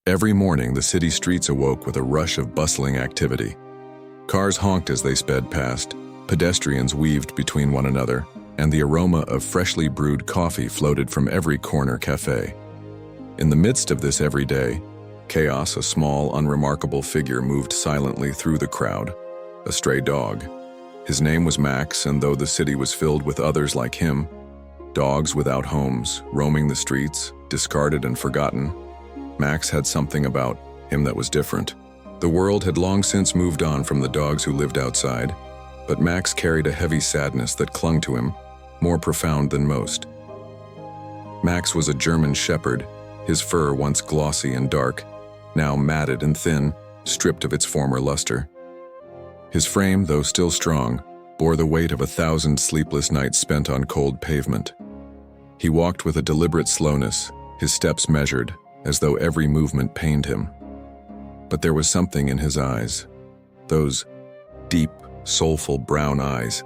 Every morning, the city streets awoke with a rush of bustling activity. Cars honked as they sped past, pedestrians weaved between one another, and the aroma of freshly brewed coffee floated from every corner cafe. In the midst of this everyday chaos, a small, unremarkable figure moved silently through the crowd, a stray dog. His name was Max, and though the city was filled with others like him, dogs without homes, roaming the streets, discarded and forgotten, Max had something about him that was different. The world had long since moved on from the dogs who lived outside, but Max carried a heavy sadness that clung to him, more profound than most. Max was a German shepherd, his fur once glossy and dark, now matted and thin, stripped of its former luster. His frame, though still strong, bore the weight of 1,000 sleepless nights spent on cold pavement. He walked with a deliberate slowness, his steps measured, as though every movement pained him. But there was something in his eyes, those deep, soulful brown eyes,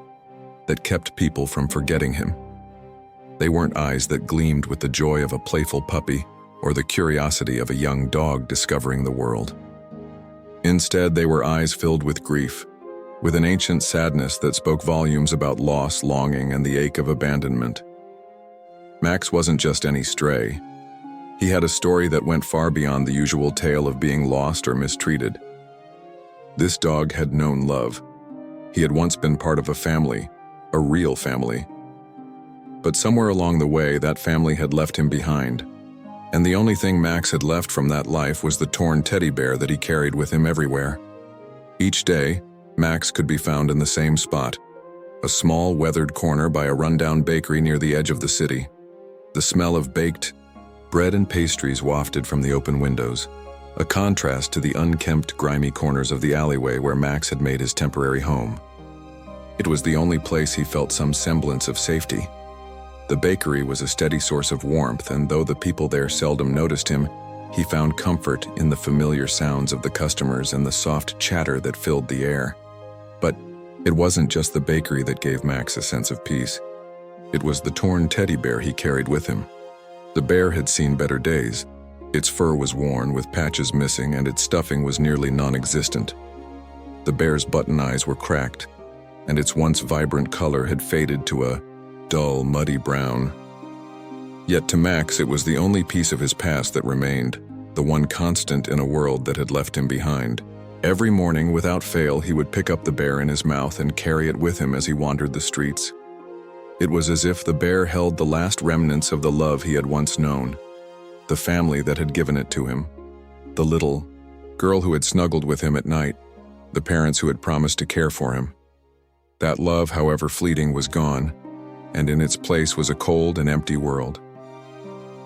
that kept people from forgetting him. They weren't eyes that gleamed with the joy of a playful puppy or the curiosity of a young dog discovering the world. Instead, they were eyes filled with grief, with an ancient sadness that spoke volumes about loss, longing, and the ache of abandonment. Max wasn't just any stray. He had a story that went far beyond the usual tale of being lost or mistreated. This dog had known love. He had once been part of a family, a real family. But somewhere along the way, that family had left him behind, and the only thing Max had left from that life was the torn teddy bear that he carried with him everywhere. Each day, Max could be found in the same spot, a small, weathered corner by a rundown bakery near the edge of the city. The smell of baked bread and pastries wafted from the open windows, a contrast to the unkempt, grimy corners of the alleyway where Max had made his temporary home. It was the only place he felt some semblance of safety. The bakery was a steady source of warmth, and though the people there seldom noticed him, he found comfort in the familiar sounds of the customers and the soft chatter that filled the air. But it wasn't just the bakery that gave Max a sense of peace. It was the torn teddy bear he carried with him. The bear had seen better days. Its fur was worn, with patches missing, and its stuffing was nearly non-existent. The bear's button eyes were cracked, and its once vibrant color had faded to a dull, muddy brown. Yet to Max, it was the only piece of his past that remained, the one constant in a world that had left him behind. Every morning, without fail, he would pick up the bear in his mouth and carry it with him as he wandered the streets. It was as if the bear held the last remnants of the love he had once known, the family that had given it to him, the little girl who had snuggled with him at night, the parents who had promised to care for him. That love, however fleeting, was gone, and in its place was a cold and empty world.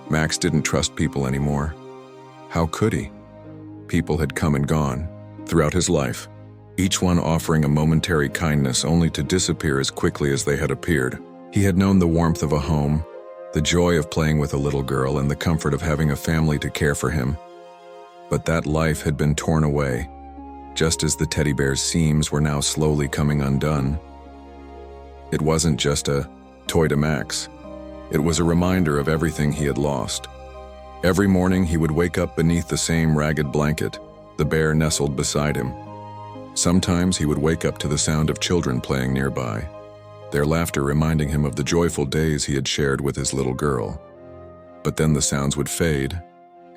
Max didn't trust people anymore. How could he? People had come and gone throughout his life, each one offering a momentary kindness only to disappear as quickly as they had appeared. He had known the warmth of a home, the joy of playing with a little girl, and the comfort of having a family to care for him. But that life had been torn away, just as the teddy bear's seams were now slowly coming undone. It wasn't just a toy to Max. It was a reminder of everything he had lost. Every morning he would wake up beneath the same ragged blanket, the bear nestled beside him. Sometimes he would wake up to the sound of children playing nearby, their laughter reminding him of the joyful days he had shared with his little girl. But then the sounds would fade,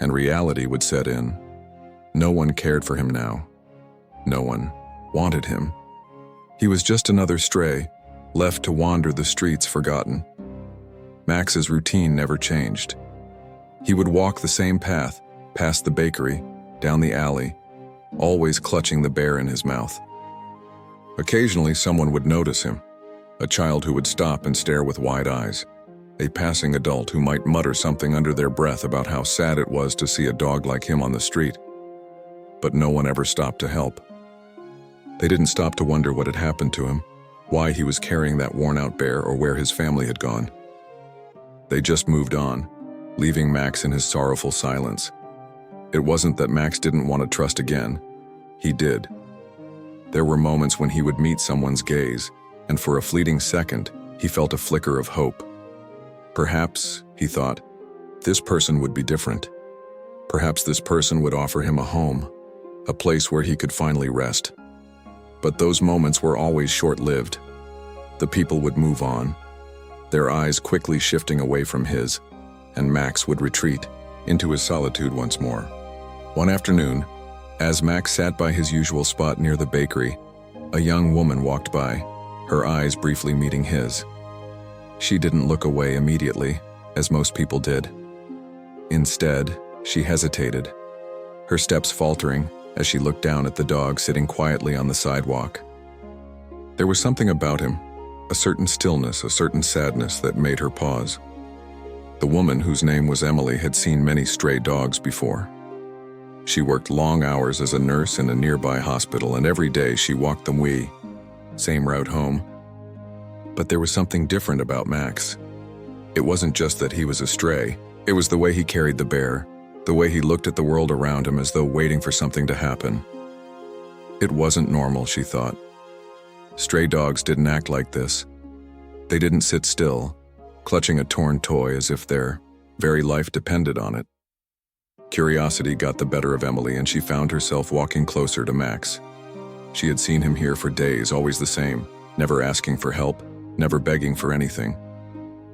and reality would set in. No one cared for him now. No one wanted him. He was just another stray, left to wander the streets forgotten. Max's routine never changed. He would walk the same path, past the bakery, down the alley, always clutching the bear in his mouth. Occasionally someone would notice him, a child who would stop and stare with wide eyes, a passing adult who might mutter something under their breath about how sad it was to see a dog like him on the street. But no one ever stopped to help. They didn't stop to wonder what had happened to him, why he was carrying that worn-out bear, or where his family had gone. They just moved on, leaving Max in his sorrowful silence. It wasn't that Max didn't want to trust again. He did. There were moments when he would meet someone's gaze, and for a fleeting second, he felt a flicker of hope. Perhaps, he thought, this person would be different. Perhaps this person would offer him a home, a place where he could finally rest. But those moments were always short-lived. The people would move on, their eyes quickly shifting away from his, and Max would retreat into his solitude once more. One afternoon, as Max sat by his usual spot near the bakery, a young woman walked by, her eyes briefly meeting his. She didn't look away immediately, as most people did. Instead, she hesitated, her steps faltering as she looked down at the dog sitting quietly on the sidewalk. There was something about him, a certain stillness, a certain sadness that made her pause. The woman, whose name was Emily, had seen many stray dogs before. She worked long hours as a nurse in a nearby hospital, and every day she walked the same route home. But there was something different about Max. It wasn't just that he was a stray, it was the way he carried the bear, the way he looked at the world around him as though waiting for something to happen. It wasn't normal, she thought. Stray dogs didn't act like this. They didn't sit still, clutching a torn toy as if their very life depended on it. Curiosity got the better of Emily, and she found herself walking closer to Max. She had seen him here for days, always the same, never asking for help, never begging for anything.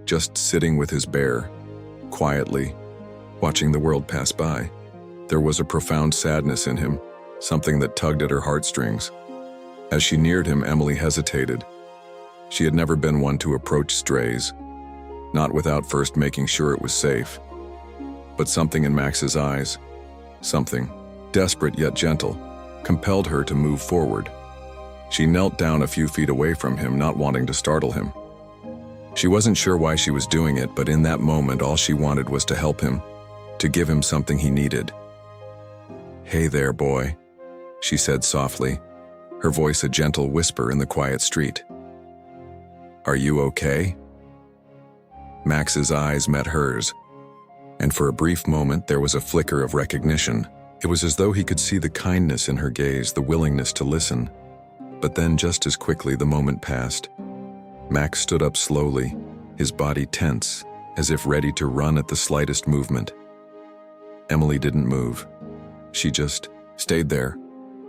Just sitting with his bear, quietly, watching the world pass by. There was a profound sadness in him, something that tugged at her heartstrings. As she neared him, Emily hesitated. She had never been one to approach strays, not without first making sure it was safe. But something in Max's eyes, something, desperate yet gentle, compelled her to move forward. She knelt down a few feet away from him, not wanting to startle him. She wasn't sure why she was doing it, but in that moment all she wanted was to help him, to give him something he needed. "Hey there, boy," she said softly, her voice a gentle whisper in the quiet street. "Are you okay?" Max's eyes met hers, and for a brief moment there was a flicker of recognition. It was as though he could see the kindness in her gaze, the willingness to listen. But then, just as quickly, the moment passed. Max stood up slowly, his body tense, as if ready to run at the slightest movement. Emily didn't move. She just stayed there,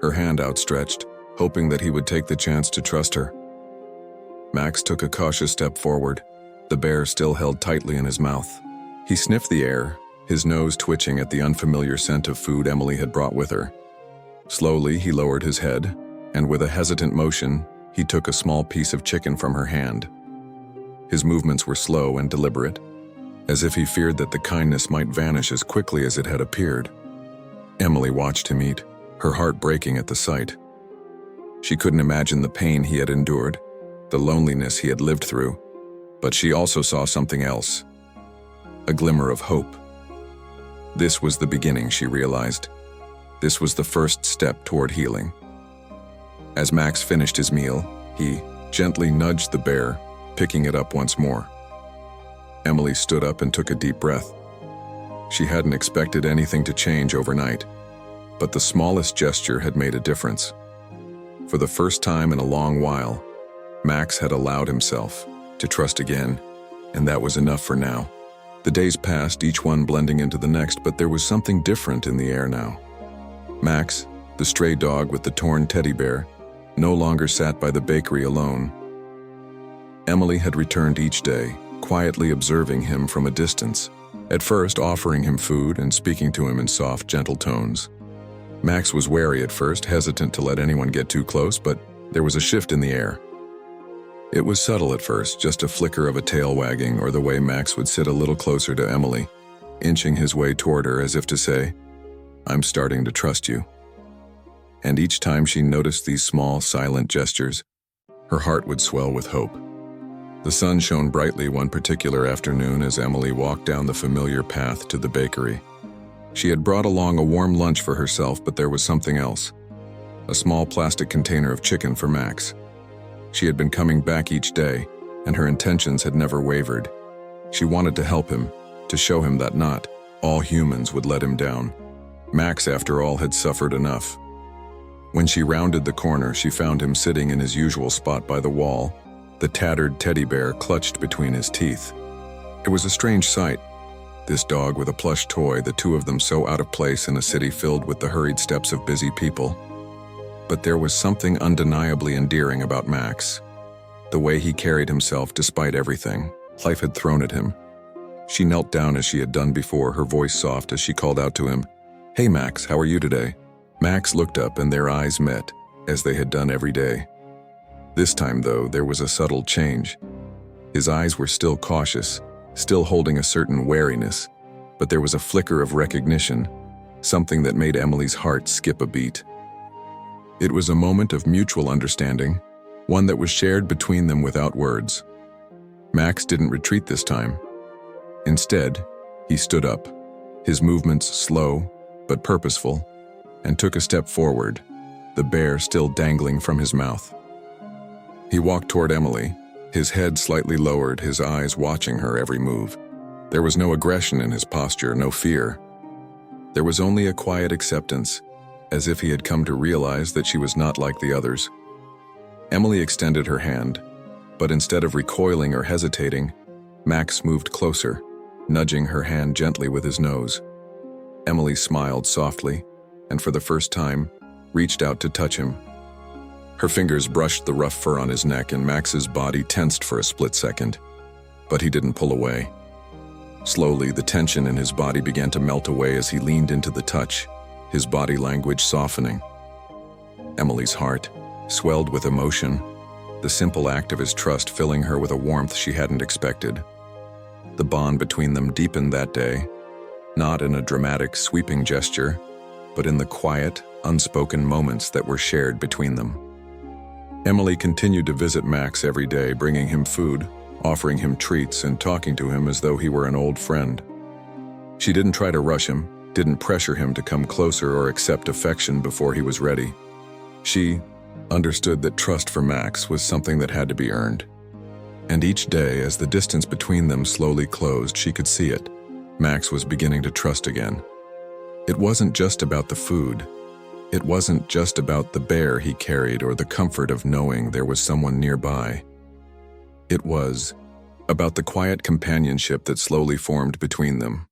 her hand outstretched, hoping that he would take the chance to trust her. Max took a cautious step forward, the bear still held tightly in his mouth. He sniffed the air, his nose twitching at the unfamiliar scent of food Emily had brought with her. Slowly, he lowered his head, and with a hesitant motion, he took a small piece of chicken from her hand. His movements were slow and deliberate, as if he feared that the kindness might vanish as quickly as it had appeared. Emily watched him eat, her heart breaking at the sight. She couldn't imagine the pain he had endured, the loneliness he had lived through, but she also saw something else, a glimmer of hope. This was the beginning, she realized. This was the first step toward healing. As Max finished his meal, he gently nudged the bear, picking it up once more. Emily stood up and took a deep breath. She hadn't expected anything to change overnight, but the smallest gesture had made a difference. For the first time in a long while, Max had allowed himself to trust again, and that was enough for now. The days passed, each one blending into the next, but there was something different in the air now. Max, the stray dog with the torn teddy bear, no longer sat by the bakery alone. Emily had returned each day, quietly observing him from a distance, at first offering him food and speaking to him in soft, gentle tones. Max was wary at first, hesitant to let anyone get too close, but there was a shift in the air. It was subtle at first, just a flicker of a tail wagging, or the way Max would sit a little closer to Emily, inching his way toward her as if to say, "I'm starting to trust you." And each time she noticed these small, silent gestures, her heart would swell with hope. The sun shone brightly one particular afternoon as Emily walked down the familiar path to the bakery. She had brought along a warm lunch for herself, but there was something else. A small plastic container of chicken for Max. She had been coming back each day, and her intentions had never wavered. She wanted to help him, to show him that not all humans would let him down. Max, after all, had suffered enough. When she rounded the corner, she found him sitting in his usual spot by the wall, the tattered teddy bear clutched between his teeth. It was a strange sight. this dog with a plush toy, the two of them so out of place in a city filled with the hurried steps of busy people. But there was something undeniably endearing about Max. The way he carried himself despite everything life had thrown at him. She knelt down as she had done before, her voice soft as she called out to him, "Hey Max, how are you today?" Max looked up and their eyes met, as they had done every day. This time, though, there was a subtle change. His eyes were still cautious, still holding a certain wariness, but there was a flicker of recognition, something that made Emily's heart skip a beat. It was a moment of mutual understanding, one that was shared between them without words. Max didn't retreat this time. Instead, he stood up, his movements slow but purposeful, and took a step forward, the bear still dangling from his mouth. He walked toward Emily, his head slightly lowered, his eyes watching her every move. There was no aggression in his posture, no fear. There was only a quiet acceptance, as if he had come to realize that she was not like the others. Emily extended her hand, but instead of recoiling or hesitating, Max moved closer, nudging her hand gently with his nose. Emily smiled softly, and for the first time, reached out to touch him. Her fingers brushed the rough fur on his neck, and Max's body tensed for a split second. But he didn't pull away. Slowly, the tension in his body began to melt away as he leaned into the touch, his body language softening. Emily's heart swelled with emotion, the simple act of his trust filling her with a warmth she hadn't expected. The bond between them deepened that day, not in a dramatic, sweeping gesture, but in the quiet, unspoken moments that were shared between them. Emily continued to visit Max every day, bringing him food, offering him treats, and talking to him as though he were an old friend. She didn't try to rush him, didn't pressure him to come closer or accept affection before he was ready. She understood that trust for Max was something that had to be earned. And each day, as the distance between them slowly closed, she could see it. Max was beginning to trust again. It wasn't just about the food. It wasn't just about the bear he carried or the comfort of knowing there was someone nearby. It was about the quiet companionship that slowly formed between them.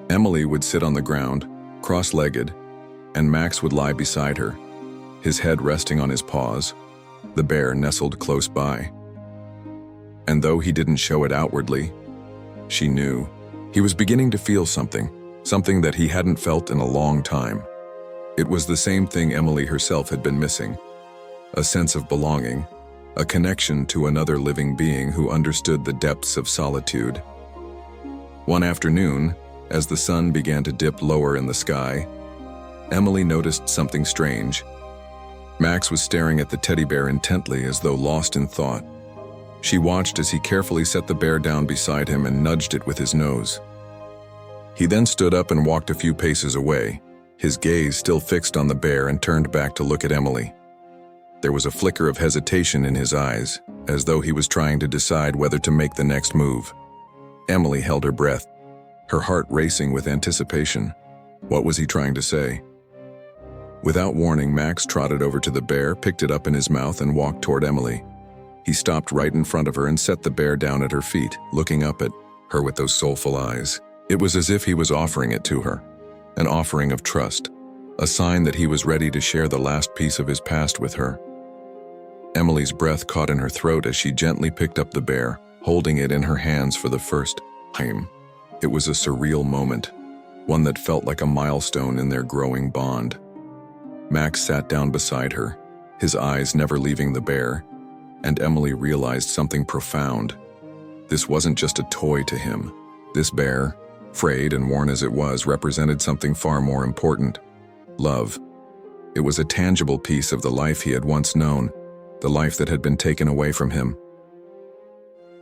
Emily would sit on the ground, cross-legged, and Max would lie beside her, his head resting on his paws, the bear nestled close by. And though he didn't show it outwardly, she knew he was beginning to feel something that he hadn't felt in a long time. It was the same thing Emily herself had been missing, a sense of belonging, a connection to another living being who understood the depths of solitude. One afternoon, as the sun began to dip lower in the sky, Emily noticed something strange. Max was staring at the teddy bear intently as though lost in thought. She watched as he carefully set the bear down beside him and nudged it with his nose. He then stood up and walked a few paces away, his gaze still fixed on the bear, and turned back to look at Emily. There was a flicker of hesitation in his eyes, as though he was trying to decide whether to make the next move. Emily held her breath, her heart racing with anticipation. What was he trying to say? Without warning, Max trotted over to the bear, picked it up in his mouth, and walked toward Emily. He stopped right in front of her and set the bear down at her feet, looking up at her with those soulful eyes. It was as if he was offering it to her, an offering of trust, a sign that he was ready to share the last piece of his past with her. Emily's breath caught in her throat as she gently picked up the bear, holding it in her hands for the first time. It was a surreal moment, one that felt like a milestone in their growing bond. Max sat down beside her, his eyes never leaving the bear, and Emily realized something profound. This wasn't just a toy to him. This bear, frayed and worn as it was, represented something far more important: love. It was a tangible piece of the life he had once known, the life that had been taken away from him.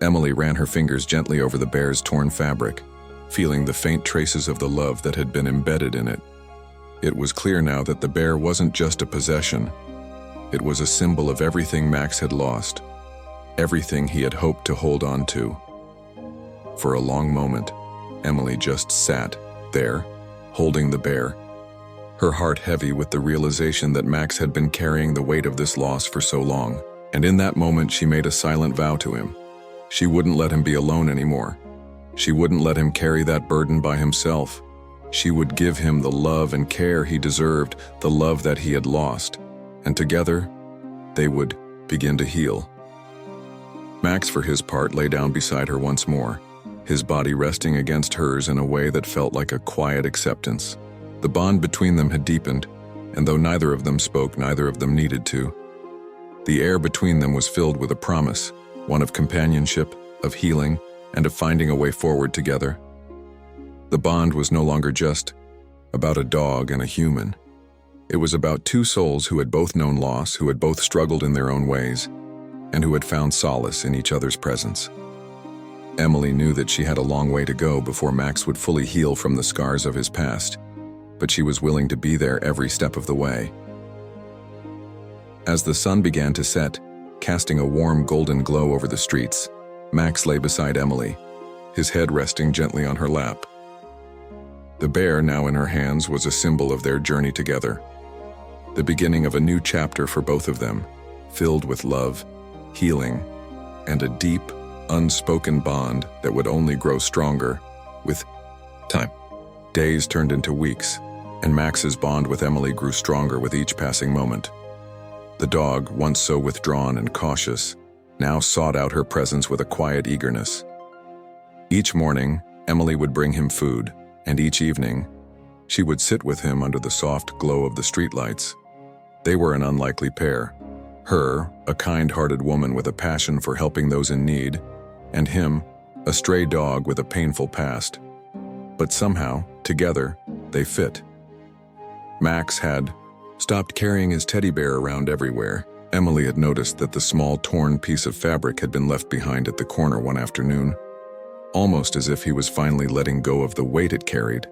Emily ran her fingers gently over the bear's torn fabric, feeling the faint traces of the love that had been embedded in it. It was clear now that the bear wasn't just a possession. It was a symbol of everything Max had lost, everything he had hoped to hold on to. For a long moment, Emily just sat there, holding the bear, her heart heavy with the realization that Max had been carrying the weight of this loss for so long. And in that moment, she made a silent vow to him. She wouldn't let him be alone anymore. She wouldn't let him carry that burden by himself. She would give him the love and care he deserved, the love that he had lost, and together, they would begin to heal. Max, for his part, lay down beside her once more, his body resting against hers in a way that felt like a quiet acceptance. The bond between them had deepened, and though neither of them spoke, neither of them needed to. The air between them was filled with a promise, one of companionship, of healing, and of finding a way forward together. The bond was no longer just about a dog and a human. It was about two souls who had both known loss, who had both struggled in their own ways, and who had found solace in each other's presence. Emily knew that she had a long way to go before Max would fully heal from the scars of his past, but she was willing to be there every step of the way. As the sun began to set, casting a warm golden glow over the streets, Max lay beside Emily, his head resting gently on her lap. The bear, now in her hands, was a symbol of their journey together, the beginning of a new chapter for both of them, filled with love, healing, and a deep, unspoken bond that would only grow stronger with time. Days turned into weeks, and Max's bond with Emily grew stronger with each passing moment. The dog, once so withdrawn and cautious, now sought out her presence with a quiet eagerness. Each morning, Emily would bring him food, and each evening, she would sit with him under the soft glow of the streetlights. They were an unlikely pair. Her, a kind-hearted woman with a passion for helping those in need, and him, a stray dog with a painful past. But somehow, together, they fit. Max had stopped carrying his teddy bear around everywhere. Emily had noticed that the small torn piece of fabric had been left behind at the corner one afternoon, almost as if he was finally letting go of the weight it carried.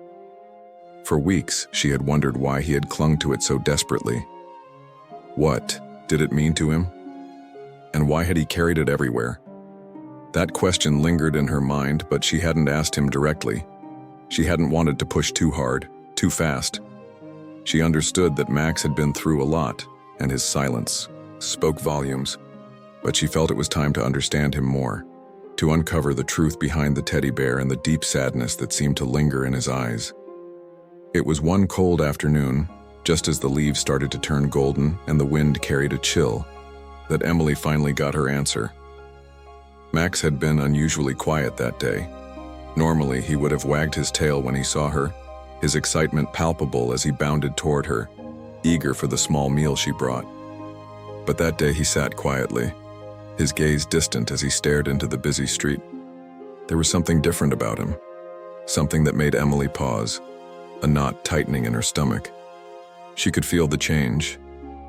For weeks, she had wondered why he had clung to it so desperately. What did it mean to him? And why had he carried it everywhere? That question lingered in her mind, but she hadn't asked him directly. She hadn't wanted to push too hard, too fast. She understood that Max had been through a lot, and his silence spoke volumes, but she felt it was time to understand him more, to uncover the truth behind the teddy bear and the deep sadness that seemed to linger in his eyes. It was one cold afternoon, just as the leaves started to turn golden and the wind carried a chill, that Emily finally got her answer. Max had been unusually quiet that day. Normally, he would have wagged his tail when he saw her, his excitement palpable as he bounded toward her, eager for the small meal she brought. But that day he sat quietly, his gaze distant as he stared into the busy street. There was something different about him, something that made Emily pause, a knot tightening in her stomach. She could feel the change,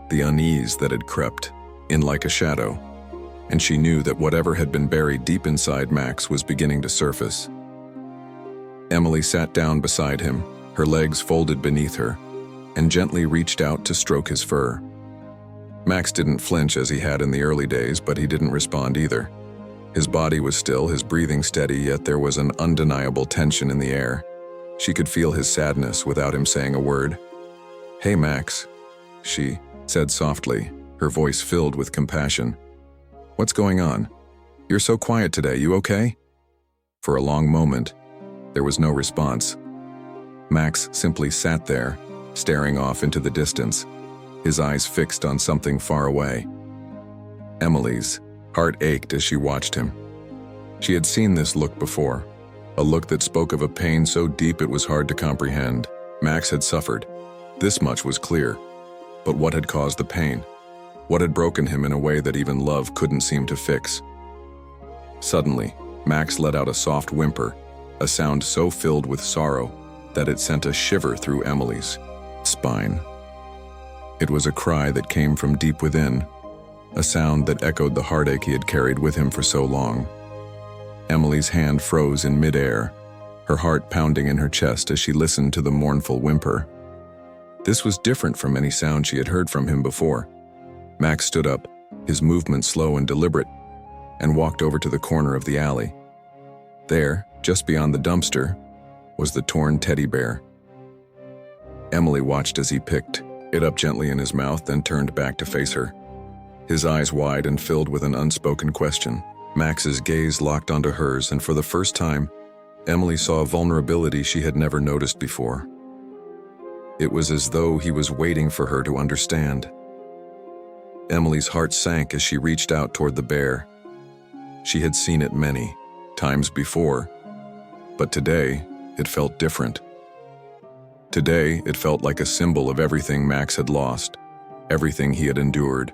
the unease that had crept in like a shadow, and she knew that whatever had been buried deep inside Max was beginning to surface. Emily sat down beside him, her legs folded beneath her, and gently reached out to stroke his fur. Max didn't flinch as he had in the early days, but he didn't respond either. His body was still, his breathing steady, yet there was an undeniable tension in the air. She could feel his sadness without him saying a word. "Hey, Max," she said softly, her voice filled with compassion. "What's going on? You're so quiet today, you okay?" For a long moment, there was no response. Max simply sat there, staring off into the distance, his eyes fixed on something far away. Emily's heart ached as she watched him. She had seen this look before, a look that spoke of a pain so deep it was hard to comprehend. Max had suffered. This much was clear. But what had caused the pain? What had broken him in a way that even love couldn't seem to fix? Suddenly, Max let out a soft whimper, a sound so filled with sorrow that it sent a shiver through Emily's spine. It was a cry that came from deep within, a sound that echoed the heartache he had carried with him for so long. Emily's hand froze in midair, her heart pounding in her chest as she listened to the mournful whimper. This was different from any sound she had heard from him before. Max stood up, his movement slow and deliberate, and walked over to the corner of the alley. There, just beyond the dumpster, was the torn teddy bear. Emily watched as he picked it up gently in his mouth, then turned back to face her, his eyes wide and filled with an unspoken question. Max's gaze locked onto hers, and for the first time, Emily saw a vulnerability she had never noticed before. It was as though he was waiting for her to understand. Emily's heart sank as she reached out toward the bear. She had seen it many times before, but today it felt different. Today it felt like a symbol of everything Max had lost, everything he had endured.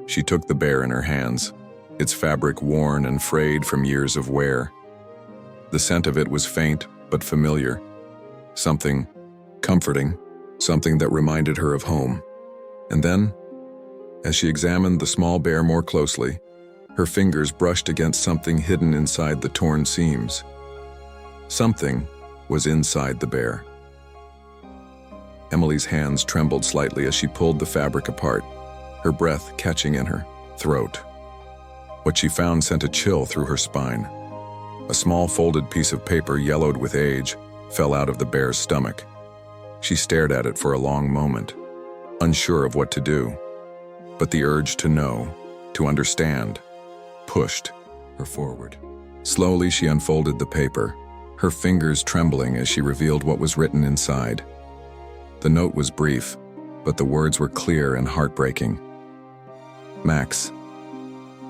She took the bear in her hands, its fabric worn and frayed from years of wear. The scent of it was faint but familiar, something comforting, something that reminded her of home. And then, as she examined the small bear more closely, her fingers brushed against something hidden inside the torn seams. Something was inside the bear. Emily's hands trembled slightly as she pulled the fabric apart, her breath catching in her throat. What she found sent a chill through her spine. A small folded piece of paper, yellowed with age, fell out of the bear's stomach. She stared at it for a long moment, unsure of what to do. But the urge to know, to understand, pushed her forward. Slowly she unfolded the paper, her fingers trembling as she revealed what was written inside. The note was brief, but the words were clear and heartbreaking. "Max,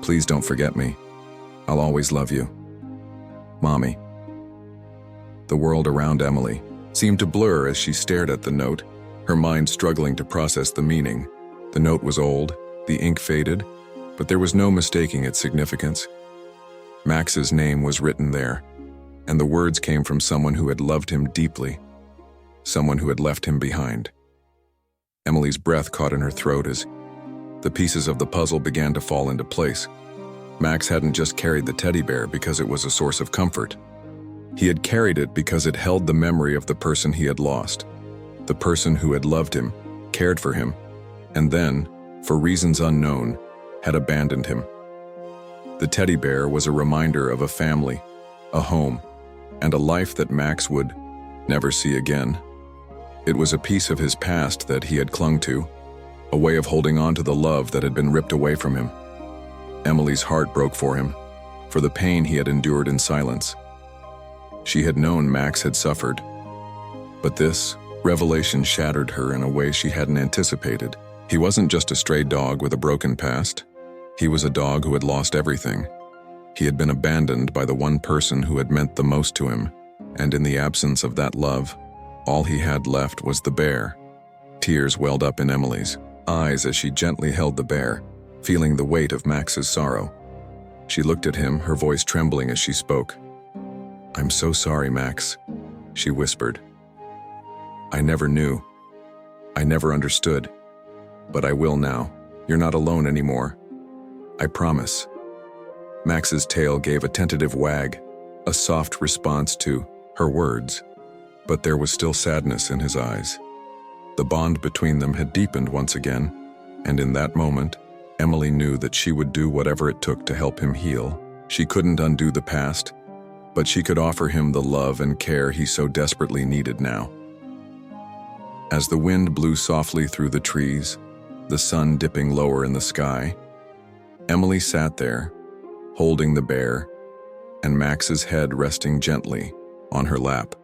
please don't forget me. I'll always love you. Mommy." The world around Emily seemed to blur as she stared at the note, her mind struggling to process the meaning. The note was old, the ink faded, but there was no mistaking its significance. Max's name was written there, and the words came from someone who had loved him deeply, someone who had left him behind. Emily's breath caught in her throat as the pieces of the puzzle began to fall into place. Max hadn't just carried the teddy bear because it was a source of comfort. He had carried it because it held the memory of the person he had lost, the person who had loved him, cared for him, and then, for reasons unknown, had abandoned him. The teddy bear was a reminder of a family, a home, and a life that Max would never see again. It was a piece of his past that he had clung to, a way of holding on to the love that had been ripped away from him. Emily's heart broke for him, for the pain he had endured in silence. She had known Max had suffered, but this revelation shattered her in a way she hadn't anticipated. He wasn't just a stray dog with a broken past. He was a dog who had lost everything. He had been abandoned by the one person who had meant the most to him, and in the absence of that love, all he had left was the bear. Tears welled up in Emily's eyes as she gently held the bear, feeling the weight of Max's sorrow. She looked at him, her voice trembling as she spoke. "I'm so sorry, Max," she whispered. "I never knew. I never understood. But I will now. You're not alone anymore. I promise." Max's tail gave a tentative wag, a soft response to her words, but there was still sadness in his eyes. The bond between them had deepened once again, and in that moment, Emily knew that she would do whatever it took to help him heal. She couldn't undo the past, but she could offer him the love and care he so desperately needed now. As the wind blew softly through the trees, the sun dipping lower in the sky, Emily sat there, holding the bear, and Max's head resting gently on her lap.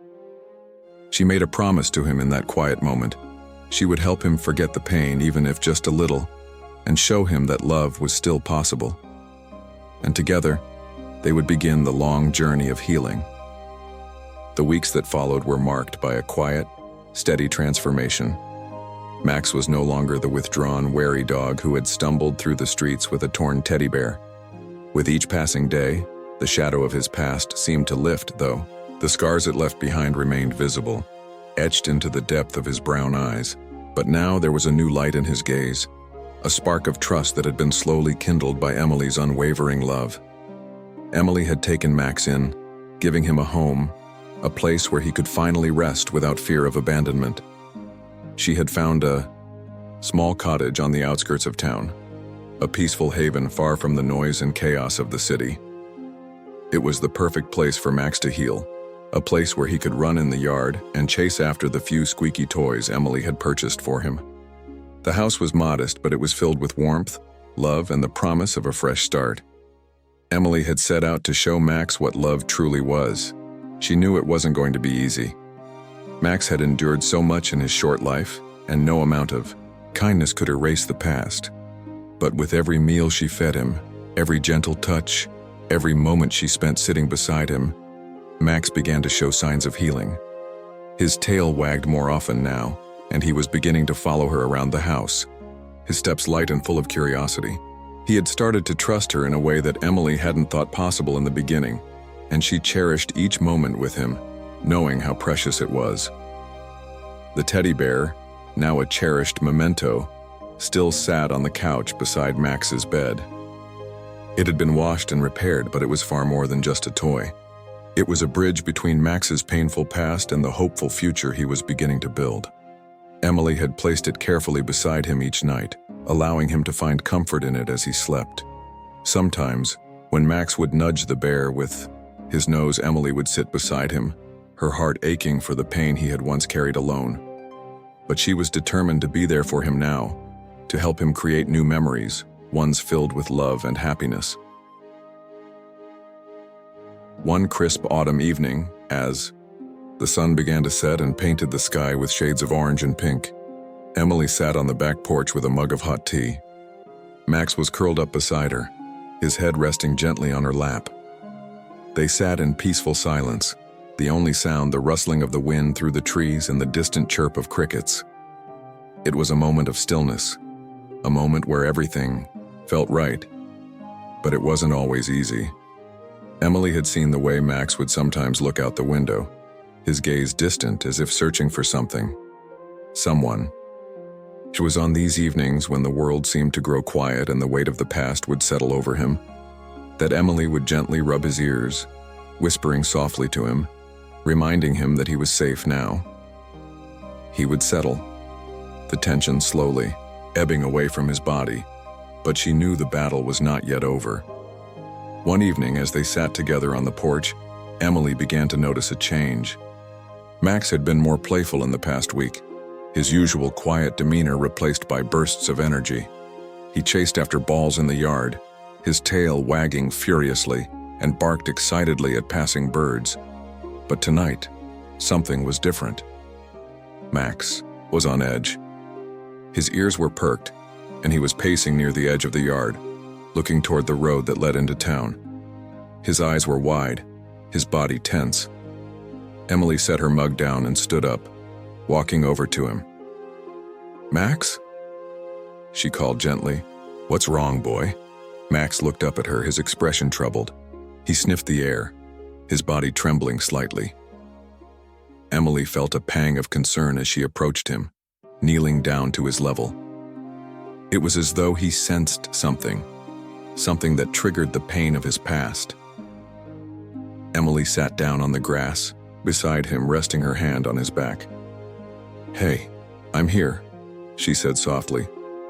She made a promise to him in that quiet moment. She would help him forget the pain, even if just a little, and show him that love was still possible. And together, they would begin the long journey of healing. The weeks that followed were marked by a quiet, steady transformation. Max was no longer the withdrawn, wary dog who had stumbled through the streets with a torn teddy bear. With each passing day, the shadow of his past seemed to lift, though. The scars it left behind remained visible, etched into the depth of his brown eyes. But now there was a new light in his gaze, a spark of trust that had been slowly kindled by Emily's unwavering love. Emily had taken Max in, giving him a home, a place where he could finally rest without fear of abandonment. She had found a small cottage on the outskirts of town, a peaceful haven far from the noise and chaos of the city. It was the perfect place for Max to heal, a place where he could run in the yard and chase after the few squeaky toys Emily had purchased for him. The house was modest, but it was filled with warmth, love, and the promise of a fresh start. Emily had set out to show Max what love truly was, She knew it wasn't going to be easy. Max had endured so much in his short life, and no amount of kindness could erase the past. But with every meal she fed him, every gentle touch, every moment she spent sitting beside him, Max began to show signs of healing. His tail wagged more often now, and he was beginning to follow her around the house, his steps light and full of curiosity. He had started to trust her in a way that Emily hadn't thought possible in the beginning, and she cherished each moment with him, knowing how precious it was. The teddy bear, now a cherished memento, still sat on the couch beside Max's bed. It had been washed and repaired, but it was far more than just a toy. It was a bridge between Max's painful past and the hopeful future he was beginning to build. Emily had placed it carefully beside him each night, allowing him to find comfort in it as he slept. Sometimes, when Max would nudge the bear with his nose, Emily would sit beside him, her heart aching for the pain he had once carried alone. But she was determined to be there for him now, to help him create new memories, ones filled with love and happiness. One crisp autumn evening, as the sun began to set and painted the sky with shades of orange and pink, Emily sat on the back porch with a mug of hot tea. Max was curled up beside her, his head resting gently on her lap. They sat in peaceful silence, the only sound the rustling of the wind through the trees and the distant chirp of crickets. It was a moment of stillness, a moment where everything felt right, but it wasn't always easy. Emily had seen the way Max would sometimes look out the window, his gaze distant as if searching for something, someone. It was on these evenings when the world seemed to grow quiet and the weight of the past would settle over him, that Emily would gently rub his ears, whispering softly to him, reminding him that he was safe now. He would settle, the tension slowly ebbing away from his body, but she knew the battle was not yet over. One evening, as they sat together on the porch, Emily began to notice a change. Max had been more playful in the past week, his usual quiet demeanor replaced by bursts of energy. He chased after balls in the yard, his tail wagging furiously, and barked excitedly at passing birds. But tonight, something was different. Max was on edge. His ears were perked, and he was pacing near the edge of the yard, looking toward the road that led into town. His eyes were wide, his body tense. Emily set her mug down and stood up, walking over to him. "Max?" she called gently. "What's wrong, boy?" Max looked up at her, his expression troubled. He sniffed the air, his body trembling slightly. Emily felt a pang of concern as she approached him, kneeling down to his level. It was as though he sensed something that triggered the pain of his past. Emily sat down on the grass, beside him, resting her hand on his back. "Hey, I'm here," she said softly,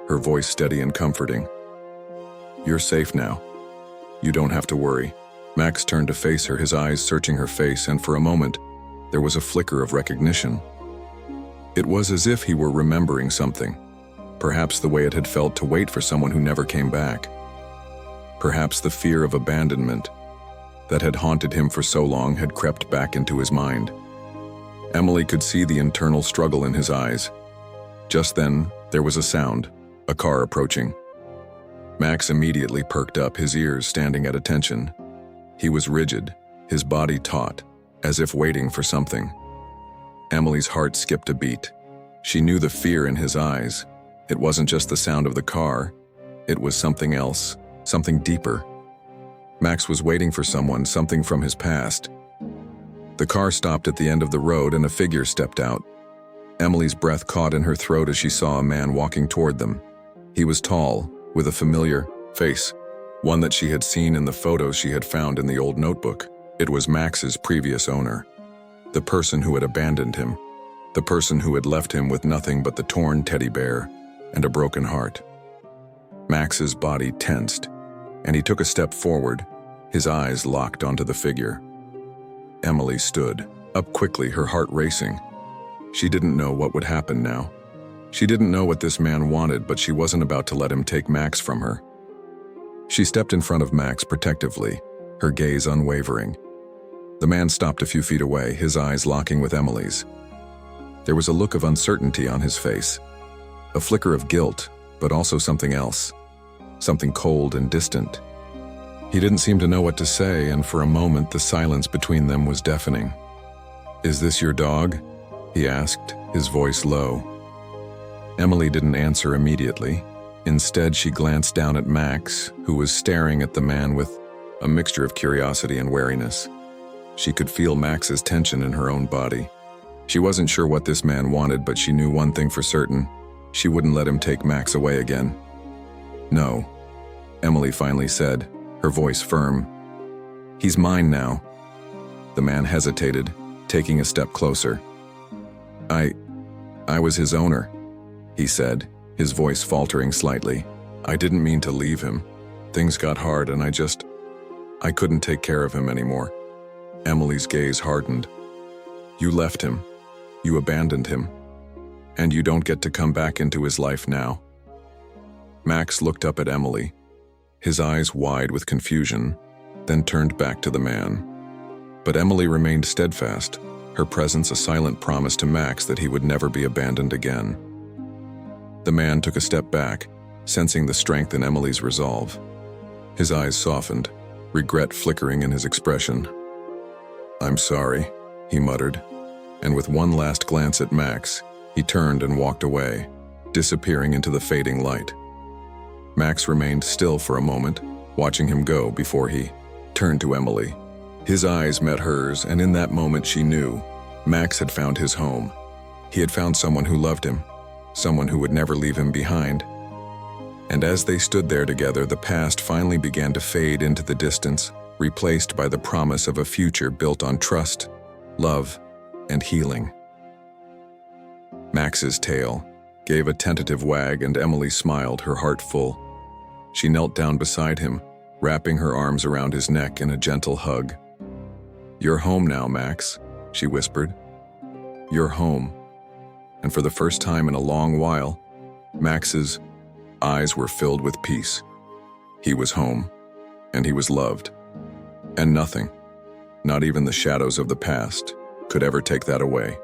her voice steady and comforting. "You're safe now. You don't have to worry." Max turned to face her, his eyes searching her face, and for a moment, there was a flicker of recognition. It was as if he were remembering something, perhaps the way it had felt to wait for someone who never came back. Perhaps the fear of abandonment that had haunted him for so long had crept back into his mind. Emily could see the internal struggle in his eyes. Just then, there was a sound, a car approaching. Max immediately perked up, his ears standing at attention. He was rigid, his body taut, as if waiting for something. Emily's heart skipped a beat. She knew the fear in his eyes. It wasn't just the sound of the car. It was something else, something deeper. Max was waiting for someone, something from his past. The car stopped at the end of the road and a figure stepped out. Emily's breath caught in her throat as she saw a man walking toward them. He was tall, with a familiar face, one that she had seen in the photos she had found in the old notebook. It was Max's previous owner, the person who had abandoned him, the person who had left him with nothing but the torn teddy bear and a broken heart. Max's body tensed, and he took a step forward, his eyes locked onto the figure. Emily stood up quickly, her heart racing. She didn't know what would happen now. She didn't know what this man wanted, but she wasn't about to let him take Max from her. She stepped in front of Max protectively, her gaze unwavering. The man stopped a few feet away, his eyes locking with Emily's. There was a look of uncertainty on his face, a flicker of guilt, but also something else, something cold and distant. He didn't seem to know what to say, and for a moment the silence between them was deafening. "Is this your dog?" he asked, his voice low. Emily didn't answer immediately. Instead, she glanced down at Max, who was staring at the man with a mixture of curiosity and wariness. She could feel Max's tension in her own body. She wasn't sure what this man wanted, but she knew one thing for certain: she wouldn't let him take Max away again. "No," Emily finally said, her voice firm. "He's mine now." The man hesitated, taking a step closer. I was his owner," he said, his voice faltering slightly. "I didn't mean to leave him. Things got hard and I couldn't take care of him anymore." Emily's gaze hardened. "You left him. You abandoned him. And you don't get to come back into his life now." Max looked up at Emily, his eyes wide with confusion, then turned back to the man. But Emily remained steadfast, her presence a silent promise to Max that he would never be abandoned again. The man took a step back, sensing the strength in Emily's resolve. His eyes softened, regret flickering in his expression. "I'm sorry," he muttered, and with one last glance at Max, he turned and walked away, disappearing into the fading light. Max remained still for a moment, watching him go before he turned to Emily. His eyes met hers, and in that moment she knew Max had found his home. He had found someone who loved him, someone who would never leave him behind. And as they stood there together, the past finally began to fade into the distance, replaced by the promise of a future built on trust, love, and healing. Max's tail gave a tentative wag, and Emily smiled, her heart full. She knelt down beside him, wrapping her arms around his neck in a gentle hug. "You're home now, Max," she whispered. "You're home." And for the first time in a long while, Max's eyes were filled with peace. He was home, and he was loved. And nothing, not even the shadows of the past, could ever take that away.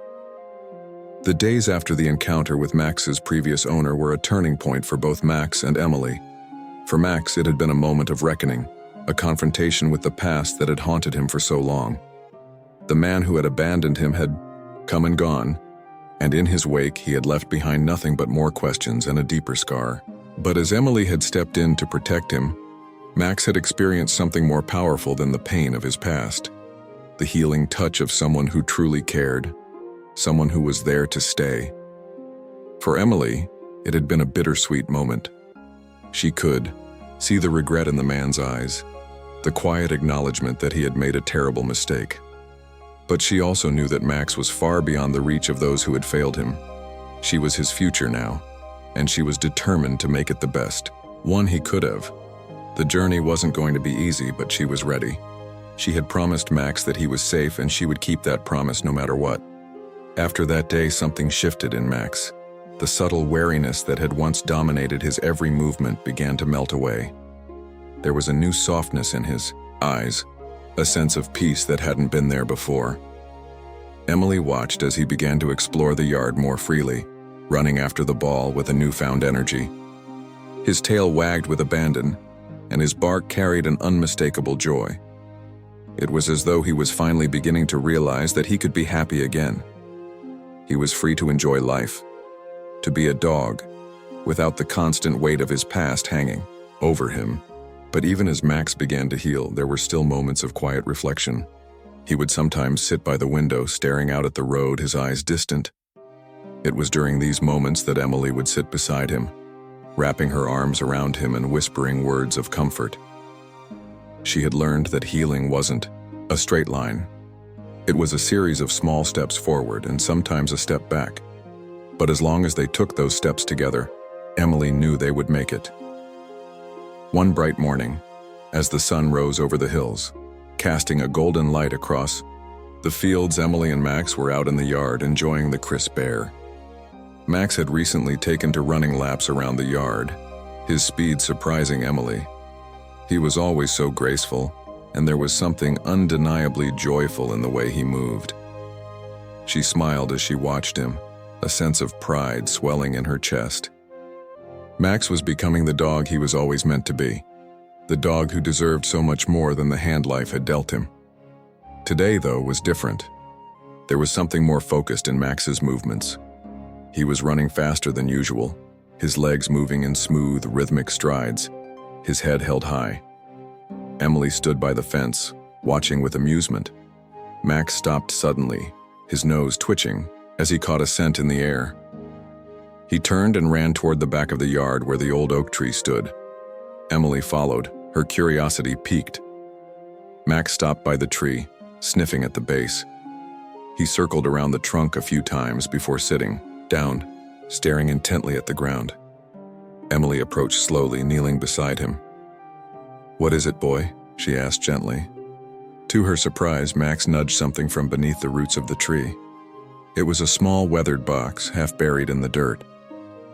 The days after the encounter with Max's previous owner were a turning point for both Max and Emily. For Max, it had been a moment of reckoning, a confrontation with the past that had haunted him for so long. The man who had abandoned him had come and gone, and in his wake he had left behind nothing but more questions and a deeper scar. But as Emily had stepped in to protect him, Max had experienced something more powerful than the pain of his past. The healing touch of someone who truly cared, someone who was there to stay. For Emily, it had been a bittersweet moment. She could see the regret in the man's eyes, the quiet acknowledgement that he had made a terrible mistake. But she also knew that Max was far beyond the reach of those who had failed him. She was his future now, and she was determined to make it the best one he could have. The journey wasn't going to be easy, but she was ready. She had promised Max that he was safe, and she would keep that promise no matter what. After that day, something shifted in Max. The subtle wariness that had once dominated his every movement began to melt away. There was a new softness in his eyes, a sense of peace that hadn't been there before. Emily watched as he began to explore the yard more freely, running after the ball with a newfound energy. His tail wagged with abandon, and his bark carried an unmistakable joy. It was as though he was finally beginning to realize that he could be happy again. He was free to enjoy life, to be a dog, without the constant weight of his past hanging over him. But even as Max began to heal, there were still moments of quiet reflection. He would sometimes sit by the window, staring out at the road, his eyes distant. It was during these moments that Emily would sit beside him, wrapping her arms around him and whispering words of comfort. She had learned that healing wasn't a straight line. It was a series of small steps forward and sometimes a step back. But as long as they took those steps together, Emily knew they would make it. One bright morning, as the sun rose over the hills, casting a golden light across the fields, Emily and Max were out in the yard enjoying the crisp air. Max had recently taken to running laps around the yard, his speed surprising Emily. He was always so graceful, and there was something undeniably joyful in the way he moved. She smiled as she watched him, a sense of pride swelling in her chest. Max was becoming the dog he was always meant to be, the dog who deserved so much more than the hand life had dealt him. Today, though, was different. There was something more focused in Max's movements. He was running faster than usual, his legs moving in smooth, rhythmic strides, his head held high. Emily stood by the fence, watching with amusement. Max stopped suddenly, his nose twitching, as he caught a scent in the air. He turned and ran toward the back of the yard where the old oak tree stood. Emily followed, her curiosity piqued. Max stopped by the tree, sniffing at the base. He circled around the trunk a few times before sitting down, staring intently at the ground. Emily approached slowly, kneeling beside him. "What is it, boy?" she asked gently. To her surprise, Max nudged something from beneath the roots of the tree. It was a small, weathered box, half buried in the dirt.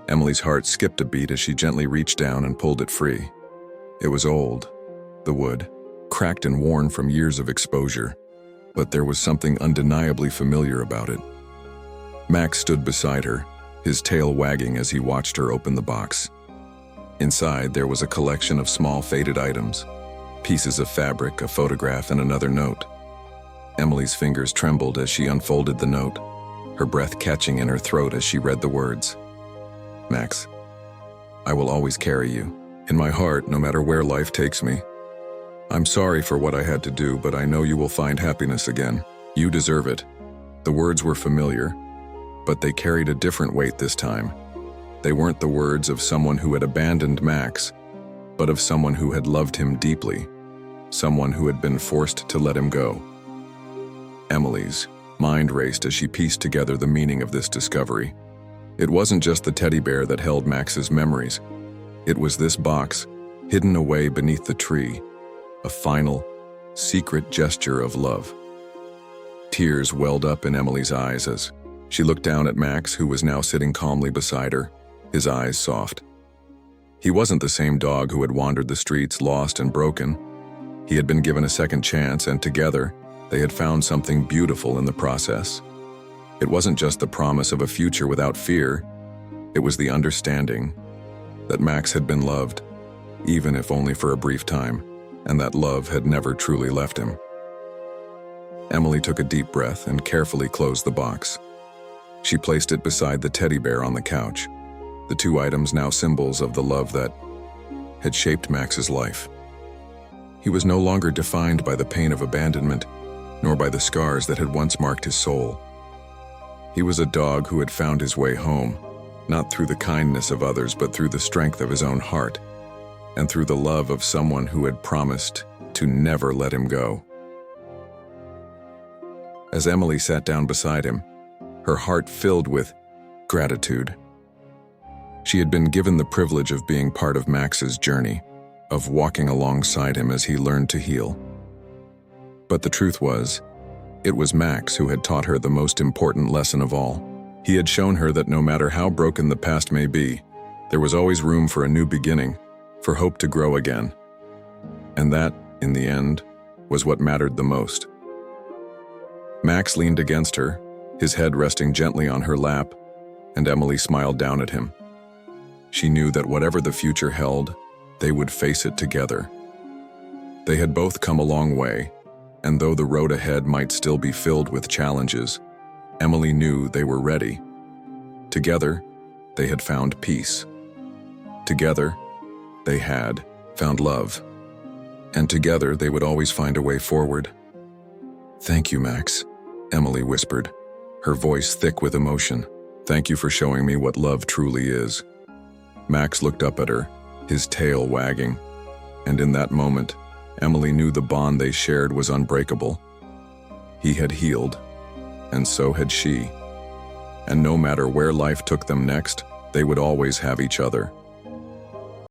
Emily's heart skipped a beat as she gently reached down and pulled it free. It was old, the wood, cracked and worn from years of exposure, but there was something undeniably familiar about it. Max stood beside her, his tail wagging as he watched her open the box. Inside, there was a collection of small faded items, pieces of fabric, a photograph, and another note. Emily's fingers trembled as she unfolded the note, her breath catching in her throat as she read the words. "Max, I will always carry you, in my heart, no matter where life takes me. I'm sorry for what I had to do, but I know you will find happiness again. You deserve it." The words were familiar, but they carried a different weight this time. They weren't the words of someone who had abandoned Max, but of someone who had loved him deeply, someone who had been forced to let him go. Emily's mind raced as she pieced together the meaning of this discovery. It wasn't just the teddy bear that held Max's memories. It was this box, hidden away beneath the tree, a final, secret gesture of love. Tears welled up in Emily's eyes as she looked down at Max, who was now sitting calmly beside her, his eyes soft. He wasn't the same dog who had wandered the streets lost and broken. He had been given a second chance, and together, they had found something beautiful in the process. It wasn't just the promise of a future without fear. It was the understanding that Max had been loved, even if only for a brief time, and that love had never truly left him. Emily took a deep breath and carefully closed the box. She placed it beside the teddy bear on the couch, the two items now symbols of the love that had shaped Max's life. He was no longer defined by the pain of abandonment, nor by the scars that had once marked his soul. He was a dog who had found his way home, not through the kindness of others, but through the strength of his own heart, and through the love of someone who had promised to never let him go. As Emily sat down beside him, her heart filled with gratitude. She had been given the privilege of being part of Max's journey, of walking alongside him as he learned to heal. But the truth was, it was Max who had taught her the most important lesson of all. He had shown her that no matter how broken the past may be, there was always room for a new beginning, for hope to grow again. And that, in the end, was what mattered the most. Max leaned against her, his head resting gently on her lap, and Emily smiled down at him. She knew that whatever the future held, they would face it together. They had both come a long way, and though the road ahead might still be filled with challenges, Emily knew they were ready. Together, they had found peace. Together, they had found love. And together, they would always find a way forward. "Thank you, Max," Emily whispered, her voice thick with emotion. "Thank you for showing me what love truly is." Max looked up at her, his tail wagging, and in that moment, Emily knew the bond they shared was unbreakable. He had healed, and so had she. And no matter where life took them next, they would always have each other.